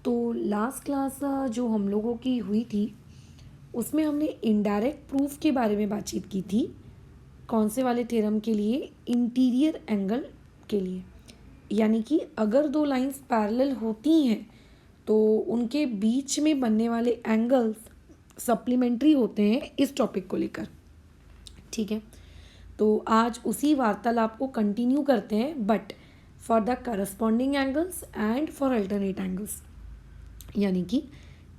तो last class जो हम लोगों की हुई थी उसमें हमने इनडायरेक्ट प्रूफ के बारे में बातचीत की थी। कौन से वाले थ्योरम के लिए? इंटीरियर एंगल के लिए। यानी कि अगर दो लाइंस पैरेलल होती हैं तो उनके बीच में बनने वाले एंगल्स सप्लीमेंट्री होते हैं इस टॉपिक को लेकर। ठीक है, तो आज उसी वार्तालाप को कंटिन्यू करते हैं, but for the corresponding angles and for alternate angles. यानी कि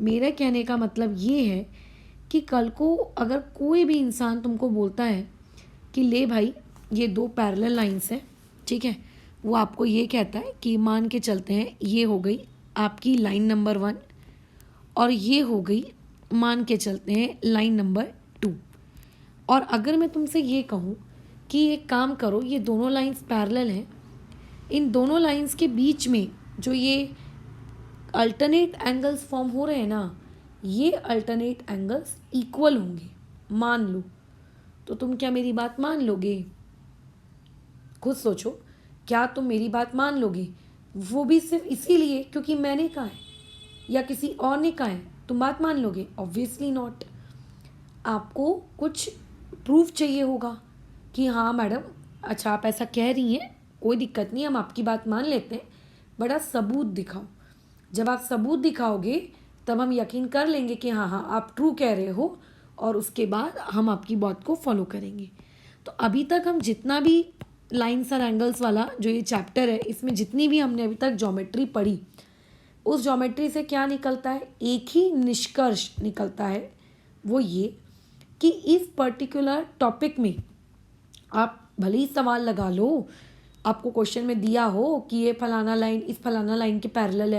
मेरे कहने का मतलब ये है कि कल को अगर कोई भी इंसान तुमको बोलता है कि ले भाई ये दो पैरेलल लाइंस हैं, ठीक है, वो आपको ये कहता है कि मान के चलते हैं ये हो गई आपकी लाइन नंबर 1 और ये हो गई मान के चलते हैं लाइन नंबर 2। और अगर मैं तुमसे ये कहूँ कि एक काम करो, ये दोनों लाइंस पैरेलल हैं, इन दोनों लाइंस के बीच में जो ये अल्टरनेट एंगल्स फॉर्म हो रहे हैं ना, ये अल्टरनेट एंगल्स इक्वल होंगे, मान लो, तो तुम क्या मेरी बात मान लोगे? खुद सोचो, क्या तुम मेरी बात मान लोगे? वो भी सिर्फ इसीलिए क्योंकि मैंने कहा है या किसी और ने कहा है तुम बात मान लोगे? Obviously not. आपको कुछ प्रूफ चाहिए होगा कि हाँ मैडम, अच्छा आप ऐसा कह रही हैं, कोई दिक्कत नहीं, हम आपकी बात मान लेते हैं, बड़ा सबूत दिखाओ। जब आप सबूत दिखाओगे तब हम यकीन कर लेंगे कि हाँ हाँ आप ट्रू कह रहे हो, और उसके बाद हम आपकी बात को फॉलो करेंगे। तो अभी तक हम जितना भी लाइन्स और एंगल्स वाला जो ये चैप्टर है, इसमें जितनी भी हमने अभी तक ज्योमेट्री पढ़ी, उस ज्योमेट्री से क्या निकलता है? एक ही निष्कर्ष निकलता है, वो ये कि इस पर्टिकुलर टॉपिक में आप भले ही सवाल लगा लो, आपको क्वेश्चन में दिया हो कि ये फलाना लाइन इस फलाना लाइन के पैरेलल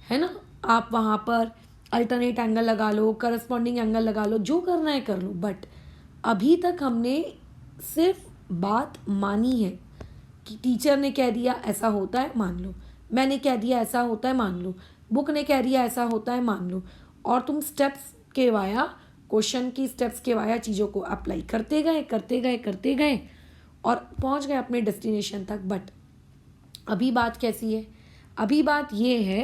है ना, आप वहाँ पर अल्टरनेट एंगल लगा लो, करस्पॉन्डिंग एंगल लगा लो, जो करना है कर लो, बट अभी तक हमने सिर्फ बात मानी है कि टीचर ने कह दिया ऐसा होता है, मान लो, मैंने कह दिया ऐसा होता है, मान लो, बुक ने कह दिया ऐसा होता है, मान लो, और तुम स्टेप्स के वाया, क्वेश्चन की स्टेप्स के वाया चीज़ों को अप्लाई करते गए और पहुंच गए अपने डेस्टिनेशन तक। बट अभी बात कैसी है? अभी बात ये है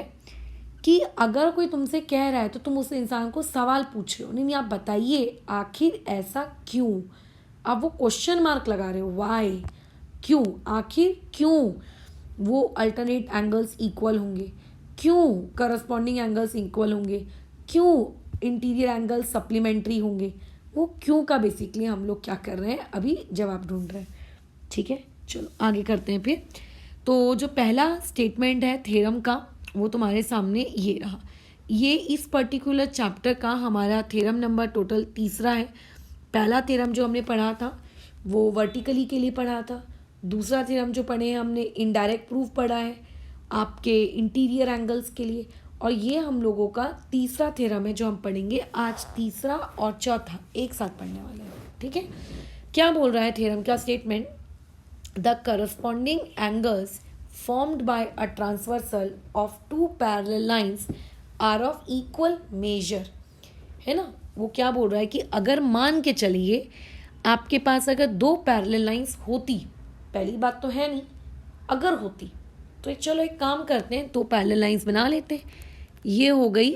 कि अगर कोई तुमसे कह रहा है तो तुम उस इंसान को सवाल पूछ रहे हो, नहीं आप बताइए आखिर ऐसा क्यों। अब वो क्वेश्चन मार्क लगा रहे हो, वाई, क्यों, आखिर क्यों वो अल्टरनेट एंगल्स इक्वल होंगे, क्यों करस्पॉन्डिंग एंगल्स इक्वल होंगे, क्यों इंटीरियर एंगल्स सप्लीमेंट्री होंगे, वो क्यों का बेसिकली हम लोग क्या कर रहे हैं, अभी जवाब ढूंढ रहे हैं। ठीक है, चलो आगे करते हैं फिर। तो जो पहला स्टेटमेंट है थ्योरम का, वो तुम्हारे सामने ये रहा। ये इस पर्टिकुलर चैप्टर का हमारा थ्योरम नंबर टोटल तीसरा है। पहला थ्योरम जो हमने पढ़ा था वो वर्टिकली के लिए पढ़ा था। दूसरा थ्योरम जो पढ़े हैं हमने इनडायरेक्ट प्रूफ पढ़ा है आपके इंटीरियर एंगल्स के लिए, और ये हम लोगों का तीसरा थ्योरम है जो हम पढ़ेंगे आज। तीसरा और चौथा एक साथ पढ़ने वाले हैं। ठीक है, क्या बोल रहा है थ्योरम का statement? The corresponding angles formed by a transversal of two parallel lines are of equal measure, है ना। वो क्या बोल रहा है कि अगर मान के चलिए आपके पास अगर दो पैरेलल लाइंस होती, पहली बात तो है नहीं, अगर होती तो चलो एक काम करते हैं, दो पैरेलल लाइंस बना लेते हैं। ये हो गई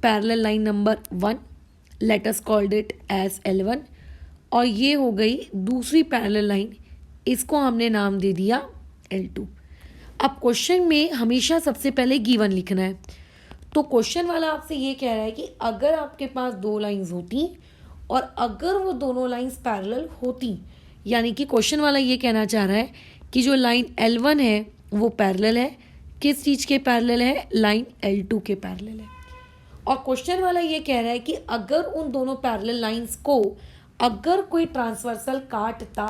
parallel line number 1, let us called it as L1, और ये हो गई दूसरी पैरेलल लाइन, इसको हमने नाम दे दिया L2। अब क्वेश्चन में हमेशा सबसे पहले गिवन लिखना है। तो क्वेश्चन वाला आपसे ये कह रहा है कि अगर आपके पास दो लाइंस होती और अगर वो दोनों लाइंस पैरेलल होती, यानी कि क्वेश्चन वाला ये कहना चाह रहा है कि जो लाइन L1 है वो पैरेलल है, किस चीज़ के पैरेलल है? लाइन L2 के पैरेलल है। और क्वेश्चन वाला ये कह रहा है कि अगर उन दोनों पैरेलल लाइंस को अगर कोई ट्रांसवर्सल काटता,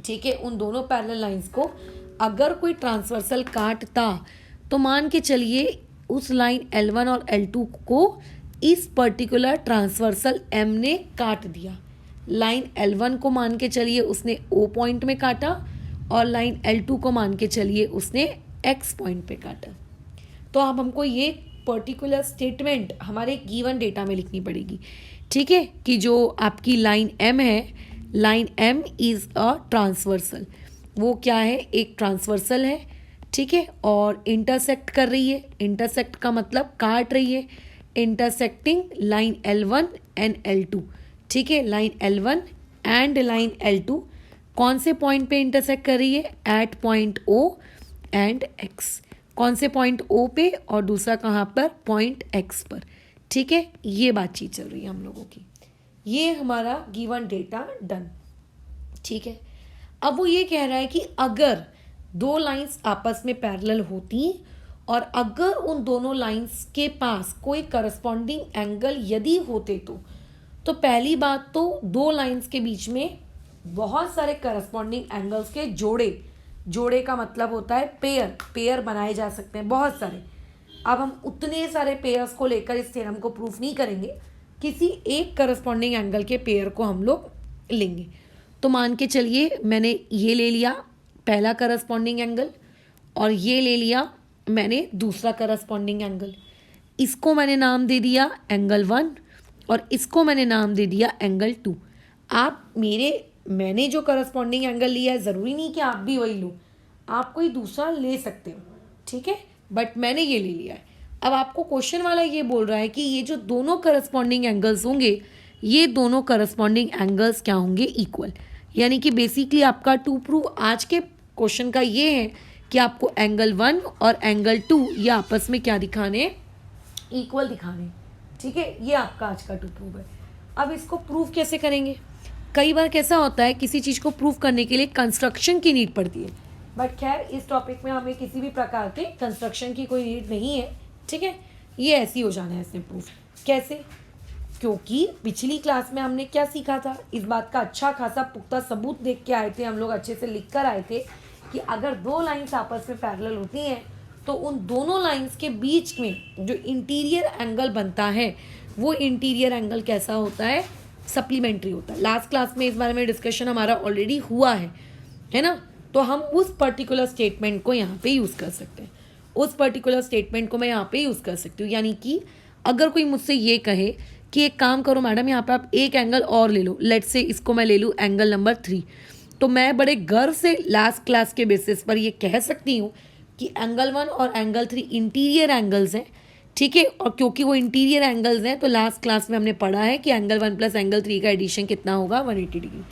ठीक है, उन दोनों पैरेलल लाइंस को अगर कोई ट्रांसवर्सल काटता, तो मान के चलिए उस लाइन L1 और L2 को इस पर्टिकुलर ट्रांसवर्सल M ने काट दिया। लाइन L1 को मान के चलिए उसने O पॉइंट में काटा और लाइन L2 को मान के चलिए उसने X पॉइंट पे काटा। तो अब हमको ये पर्टिकुलर स्टेटमेंट हमारे गिवन डेटा में लिखनी पड़ेगी। ठीक है, कि जो आपकी लाइन M है, line M is a transversal, वो क्या है? एक ट्रांसवर्सल है। ठीक है, और इंटरसेक्ट कर रही है, इंटरसेक्ट का मतलब काट रही है, intersecting line L1 and L2, ठीक है, line L1 and line L2 कौन से पॉइंट पे इंटरसेक्ट कर रही है, at point O and X, कौन से पॉइंट O पे और दूसरा कहाँ पर, पॉइंट X पर, ठीक है, ये बातचीत चल रही है हम लोगों की। ये हमारा गिवन डेटा डन, ठीक है। अब वो ये कह रहा है कि अगर दो लाइंस आपस में पैरेलल होती और अगर उन दोनों लाइंस के पास कोई करस्पॉन्डिंग एंगल यदि होते तो पहली बात तो दो लाइंस के बीच में बहुत सारे करस्पॉन्डिंग एंगल्स के जोड़े का मतलब होता है पेयर बनाए जा सकते हैं, बहुत सारे। अब हम उतने सारे पेयर्स को लेकर इस थ्योरम को प्रूफ नहीं करेंगे, किसी एक करस्पॉन्डिंग एंगल के पेयर को हम लोग लेंगे। तो मान के चलिए मैंने ये ले लिया पहला करस्पॉन्डिंग एंगल और ये ले लिया मैंने दूसरा करस्पॉन्डिंग एंगल, इसको मैंने नाम दे दिया एंगल 1 और इसको मैंने नाम दे दिया एंगल 2। आप मैंने जो करस्पॉन्डिंग एंगल लिया है ज़रूरी नहीं कि आप भी वही लो, आप कोई दूसरा ले सकते हो, ठीक है, बट मैंने ये ले लिया है। अब आपको क्वेश्चन वाला ये बोल रहा है कि ये जो दोनों करस्पॉन्डिंग एंगल्स होंगे, ये दोनों करस्पॉन्डिंग एंगल्स क्या होंगे, इक्वल। यानी कि बेसिकली आपका टू प्रूव आज के क्वेश्चन का ये है कि आपको एंगल 1 और एंगल 2 ये आपस में क्या दिखाने, इक्वल दिखाने, ठीक है। ये आपका आज का टू प्रूव है। अब इसको प्रूव कैसे करेंगे, कई बार कैसा होता है किसी चीज़ को प्रूव करने के लिए कंस्ट्रक्शन की नीड पड़ती है, बट खैर इस टॉपिक में हमें किसी भी प्रकार के कंस्ट्रक्शन की कोई नीड नहीं है, ठीक है। ये ऐसी हो जाना है इसमें प्रूफ कैसे, क्योंकि पिछली क्लास में हमने क्या सीखा था, इस बात का अच्छा खासा पुख्ता सबूत देख के आए थे हम लोग, अच्छे से लिख कर आए थे कि अगर दो लाइंस आपस में पैरेलल होती हैं तो उन दोनों लाइंस के बीच में जो इंटीरियर एंगल बनता है वो इंटीरियर एंगल कैसा होता है, सप्लीमेंट्री होता है। लास्ट क्लास में इस बारे में डिस्कशन हमारा ऑलरेडी हुआ है ना। तो हम उस पर्टिकुलर स्टेटमेंट को यहाँ पे यूज़ कर सकते हैं, उस पर्टिकुलर स्टेटमेंट को मैं यहाँ पे यूज़ कर सकती हूँ। यानी कि अगर कोई मुझसे ये कहे कि एक काम करो मैडम, यहाँ पे आप एक एंगल और ले लो, लेट से इसको मैं ले लूँ एंगल नंबर 3, तो मैं बड़े गर्व से लास्ट क्लास के बेसिस पर ये कह सकती हूँ कि एंगल 1 और एंगल 3 इंटीरियर एंगल्स हैं, ठीक है। और क्योंकि वो इंटीरियर एंगल्स हैं तो लास्ट क्लास में हमने पढ़ा है कि एंगल 1 प्लस एंगल 3 का एडिशन कितना होगा, 180 डिग्री।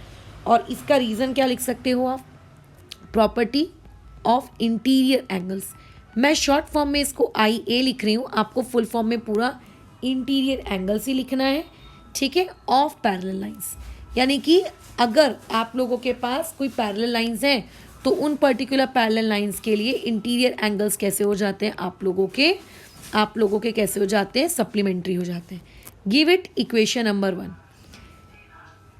और इसका रीज़न क्या लिख सकते हो आप, प्रॉपर्टी ऑफ इंटीरियर एंगल्स। मैं शॉर्ट फॉर्म में इसको IA लिख रही हूँ, आपको फुल फॉर्म में पूरा इंटीरियर एंगल्स ही लिखना है, ठीक है, ऑफ पैरेलल लाइंस। यानी कि अगर आप लोगों के पास कोई पैरेलल लाइंस हैं तो उन पर्टिकुलर पैरेलल लाइंस के लिए इंटीरियर एंगल्स कैसे हो जाते हैं, आप लोगों के कैसे हो जाते हैं, सप्लीमेंट्री हो जाते हैं। Give it equation number 1।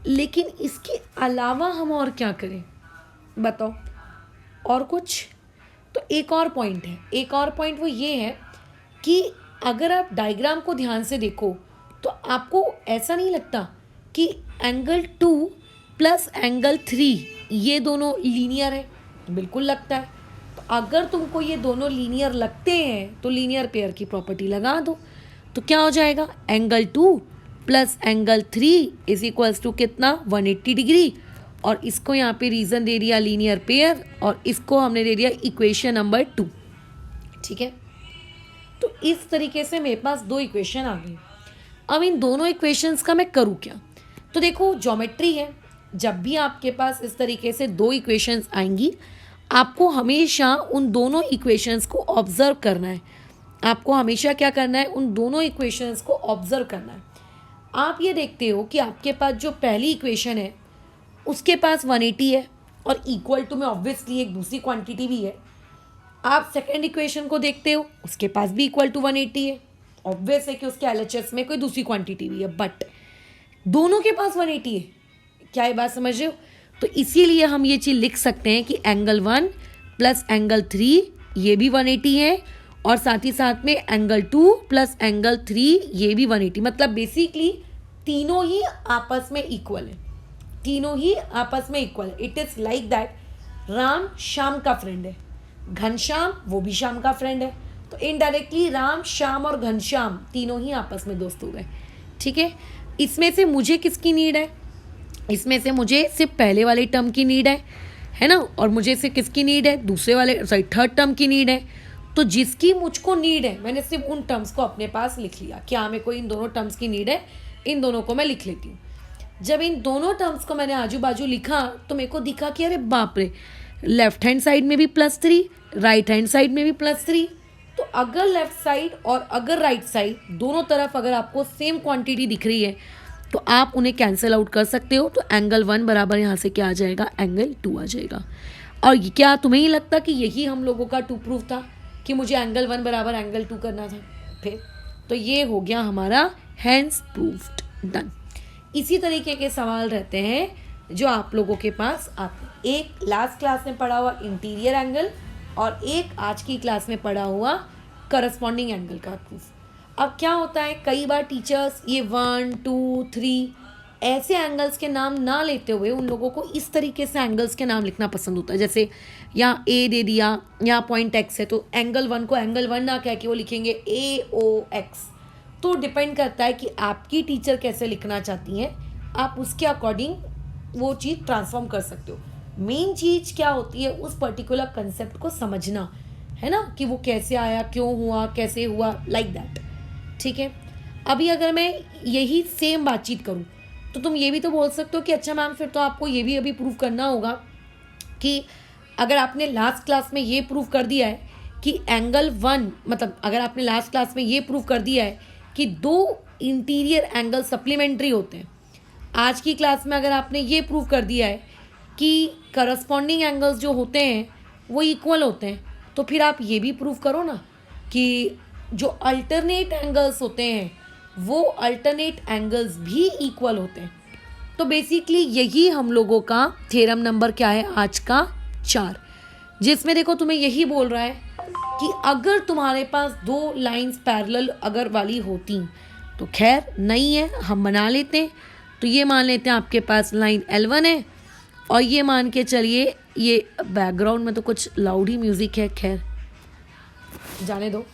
लेकिन इसके अलावा हम और क्या करें बताओ, और कुछ? तो एक और पॉइंट वो ये है कि अगर आप डायग्राम को ध्यान से देखो तो आपको ऐसा नहीं लगता कि एंगल 2 प्लस एंगल 3 ये दोनों लीनियर है, बिल्कुल लगता है। तो अगर तुमको ये दोनों लीनियर लगते हैं तो लीनियर पेयर की प्रॉपर्टी लगा दो, तो क्या हो जाएगा, angle 2 plus angle 3 is equals to कितना, 180 डिग्री। और इसको यहाँ पे रीज़न दे दिया लीनियर पेयर और इसको हमने दे दिया इक्वेशन नंबर 2, ठीक है। तो इस तरीके से मेरे पास दो इक्वेशन आ गई। अब इन दोनों इक्वेशंस का मैं करूँ क्या, तो देखो ज्योमेट्री है, जब भी आपके पास इस तरीके से दो इक्वेशंस आएंगी आपको हमेशा उन दोनों इक्वेशंस को ऑब्जर्व करना है। आपको हमेशा क्या करना है, उन दोनों इक्वेशंस को ऑब्जर्व करना है। आप ये देखते हो कि आपके पास जो पहली इक्वेशन है उसके पास 180 है और इक्वल टू में ऑब्वियसली एक दूसरी क्वांटिटी भी है। आप सेकेंड इक्वेशन को देखते हो, उसके पास भी इक्वल टू 180 है, ऑब्वियस है कि उसके LHS में कोई दूसरी क्वांटिटी भी है, बट दोनों के पास 180 है। क्या ये बात समझ रहे हो? तो इसीलिए हम ये चीज़ लिख सकते हैं कि एंगल 1 प्लस एंगल 3 ये भी 180 है और साथ ही साथ में एंगल 2 प्लस एंगल 3 ये भी 180, मतलब बेसिकली तीनों ही आपस में इक्वल है, तीनों ही आपस में इक्वल है। It is like that Ram Shyam का फ्रेंड है, घनश्याम वो भी श्याम का फ्रेंड है, तो इनडायरेक्टली राम श्याम और घनश्याम तीनों ही आपस में दोस्त हो गए, ठीक है। इसमें से मुझे किसकी नीड है, इसमें से मुझे सिर्फ पहले वाले टर्म की नीड है है ना, और मुझे इसे किसकी नीड है, दूसरे वाले सॉरी थर्ड टर्म की नीड है। तो जिसकी मुझको नीड है मैंने सिर्फ उन टर्म्स को अपने पास लिख लिया कि हाँ मेरे को इन दोनों टर्म्स की नीड है, इन दोनों को मैं लिख लेती हूँ। जब इन दोनों टर्म्स को मैंने आजू बाजू लिखा तो मेरे को दिखा कि अरे बाप रे, लेफ्ट हैंड साइड में भी +3, राइट हैंड साइड में भी +3। तो अगर लेफ्ट साइड और अगर राइट साइड दोनों तरफ अगर आपको सेम क्वांटिटी दिख रही है तो आप उन्हें कैंसिल आउट कर सकते हो। तो एंगल 1 बराबर यहाँ से क्या आ जाएगा, एंगल 2 आ जाएगा। और क्या तुम्हें ही लगता कि यही हम लोगों का 2 प्रूफ था कि मुझे एंगल 1 बराबर एंगल 2 करना था? फिर तो ये हो गया हमारा हैंस प्रूफ्ड, डन। इसी तरीके के सवाल रहते हैं जो आप लोगों के पास आते हैं। एक लास्ट क्लास में पढ़ा हुआ इंटीरियर एंगल और एक आज की क्लास में पढ़ा हुआ करस्पॉन्डिंग एंगल का प्रूफ। अब क्या होता है, कई बार टीचर्स ये 1, 2, 3 ऐसे एंगल्स के नाम ना लेते हुए उन लोगों को इस तरीके से एंगल्स के नाम लिखना पसंद होता है। जैसे यहाँ ए दे दिया, यहाँ पॉइंट एक्स है, तो एंगल 1 को एंगल 1 ना कह के वो लिखेंगे AOX। तो डिपेंड करता है कि आपकी टीचर कैसे लिखना चाहती हैं, आप उसके अकॉर्डिंग वो चीज़ ट्रांसफॉर्म कर सकते हो। मेन चीज़ क्या होती है, उस पर्टिकुलर कंसेप्ट को समझना है ना, कि वो कैसे आया, क्यों हुआ, कैसे हुआ, लाइक दैट। ठीक है, अभी अगर मैं यही सेम बातचीत करूँ तो तुम ये भी तो बोल सकते हो कि अच्छा मैम फिर तो आपको ये भी अभी प्रूव करना होगा कि अगर आपने लास्ट क्लास में ये प्रूव कर दिया है कि एंगल 1 मतलब अगर आपने लास्ट क्लास में ये प्रूव कर दिया है कि 2 इंटीरियर एंगल सप्लीमेंट्री होते हैं, आज की क्लास में अगर आपने ये प्रूव कर दिया है कि करस्पॉन्डिंग एंगल्स जो होते हैं वो इक्वल होते हैं, तो फिर आप ये भी प्रूव करो ना कि जो अल्टरनेट एंगल्स होते हैं वो अल्टरनेट एंगल्स भी इक्वल होते हैं। तो बेसिकली यही हम लोगों का थ्योरम नंबर क्या है आज का 4, जिसमें देखो तुम्हें यही बोल रहा है कि अगर तुम्हारे पास 2 लाइंस पैरेलल अगर वाली होती तो खैर नहीं है, हम बना लेते हैं। तो ये मान लेते हैं आपके पास लाइन L1 है और ये मान के चलिए, ये बैकग्राउंड में तो कुछ लाउड ही म्यूज़िक है, खैर जाने दो।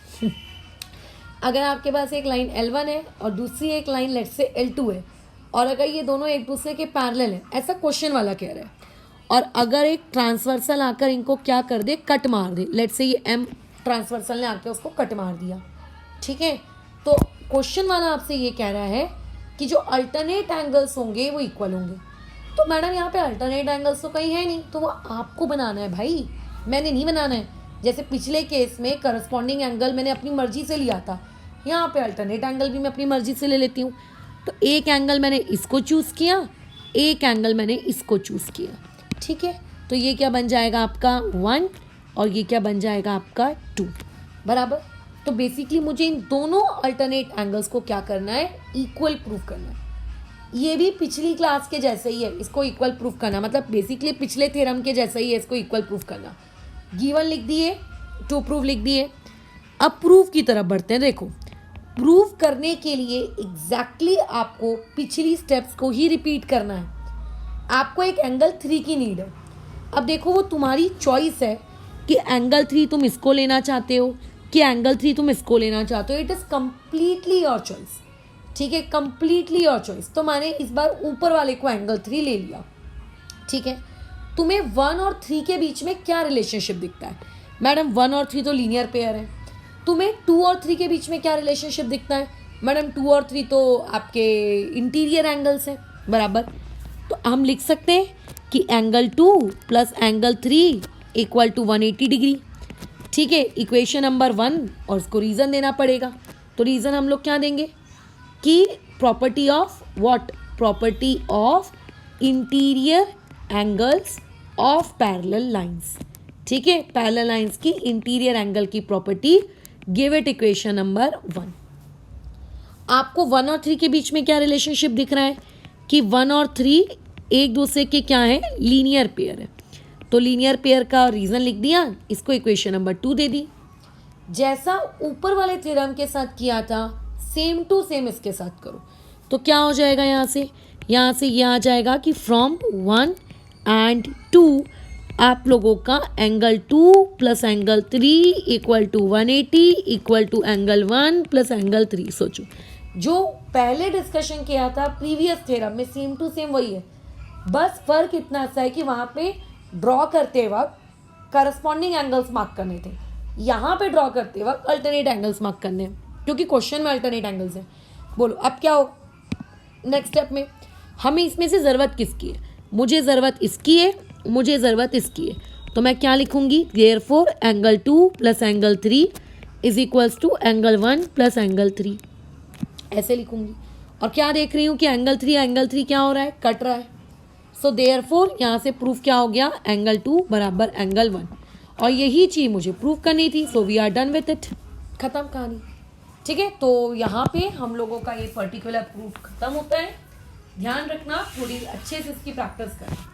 अगर आपके पास एक लाइन L1 है और दूसरी एक लाइन लेट से L2 है और अगर ये दोनों एक दूसरे के पैरेलल हैं, ऐसा क्वेश्चन वाला कह रहा है, और अगर एक ट्रांसवर्सल आकर इनको क्या कर दे, कट मार दे, लेट से ये M ट्रांसवर्सल ने आकर उसको कट मार दिया, ठीक है, तो क्वेश्चन वाला आपसे ये कह रहा है कि जो अल्टरनेट एंगल्स होंगे वो इक्वल होंगे। तो मैडम यहाँ पे अल्टरनेट एंगल्स तो कहीं है नहीं, तो वो आपको बनाना है भाई, मैंने नहीं बनाना है। जैसे पिछले केस में करस्पॉन्डिंग एंगल मैंने अपनी मर्जी से लिया था, यहाँ पे अल्टरनेट एंगल भी मैं अपनी मर्जी से ले लेती हूँ। तो एक एंगल मैंने इसको चूज़ किया, एक एंगल मैंने इसको चूज़ किया, ठीक है। तो ये क्या बन जाएगा आपका 1 और ये क्या बन जाएगा आपका 2 बराबर। तो बेसिकली मुझे इन दोनों अल्टरनेट एंगल्स को क्या करना है, इक्वल प्रूफ करना है। ये भी पिछली क्लास के जैसे ही है, इसको इक्वल प्रूफ करना मतलब बेसिकली पिछले थ्योरम के जैसा ही है, इसको इक्वल प्रूफ करना। गिवन लिख दिए, 2 प्रूफ लिख दिए। अब प्रूफ की तरफ बढ़ते हैं। देखो प्रूफ करने के लिए एग्जैक्टली आपको पिछली स्टेप्स को ही रिपीट करना है। आपको एक एंगल 3 की नीड है। अब देखो वो तुम्हारी चॉइस है कि एंगल 3 तुम इसको लेना चाहते हो कि एंगल 3 तुम इसको लेना चाहते हो। It is completely your choice, ठीक है, कम्प्लीटली योर चॉइस। तो मैंने इस बार ऊपर वाले को एंगल 3 ले लिया, ठीक है। तुम्हें 1 और 3 के बीच में क्या रिलेशनशिप दिखता है? मैडम 1 और 3 तो लीनियर पेयर है। तुम्हें 2 और 3 के बीच में क्या रिलेशनशिप दिखता है? मैडम 2 और 3 तो आपके इंटीरियर एंगल्स हैं, बराबर। तो हम लिख सकते हैं कि angle 2 plus angle 3 equal to 180 degree, ठीक है। इक्वेशन नंबर 1 और उसको रीज़न देना पड़ेगा। तो रीज़न हम लोग क्या देंगे कि property of what, property of interior angles of parallel lines, ठीक है। पैरेलल लाइंस की इंटीरियर एंगल की property, give it equation number 1। आपको 1 और 3 के बीच में क्या रिलेशनशिप दिख रहा है कि 1 और 3 एक दूसरे के क्या है, लीनियर पेयर है। तो लीनियर पेयर का रीज़न लिख दिया, इसको इक्वेशन नंबर 2 दे दी। जैसा ऊपर वाले थ्योरम के साथ किया था सेम टू सेम इसके साथ करो। तो क्या हो जाएगा, यहाँ से ये आ जाएगा कि फ्रॉम 1 एंड 2 आप लोगों का angle 2 plus angle 3 equal to 180 equal to angle 1 plus angle 3। सोचो जो पहले डिस्कशन किया था प्रीवियस थ्योरम में सेम टू सेम वही है, बस फर्क इतना सा है कि वहाँ पे ड्रॉ करते वक्त करस्पॉन्डिंग एंगल्स मार्क करने थे, यहाँ पे ड्रॉ करते वक्त अल्टरनेट एंगल्स मार्क करने हैं, क्योंकि क्वेश्चन में अल्टरनेट एंगल्स हैं। बोलो अब क्या हो नेक्स्ट स्टेप में, हमें इसमें से ज़रूरत किसकी है? मुझे ज़रूरत इसकी है, मुझे ज़रूरत इसकी है, तो मैं क्या लिखूंगी? Therefore angle 2 plus angle 3 is equals to angle 1 plus angle 3, ऐसे लिखूंगी। और क्या देख रही हूँ कि एंगल 3 क्या हो रहा है? कट रहा है। सो देयरफॉर यहाँ से प्रूफ क्या हो गया? एंगल 2 बराबर एंगल 1, और यही चीज़ मुझे प्रूफ करनी थी। So we are done with it, खत्म कहानी। ठीक है, तो यहाँ पे हम लोगों का ये पर्टिकुलर प्रूफ खत्म होता है। ध्यान रखना, थोड़ी अच्छे से इसकी प्रैक्टिस करना।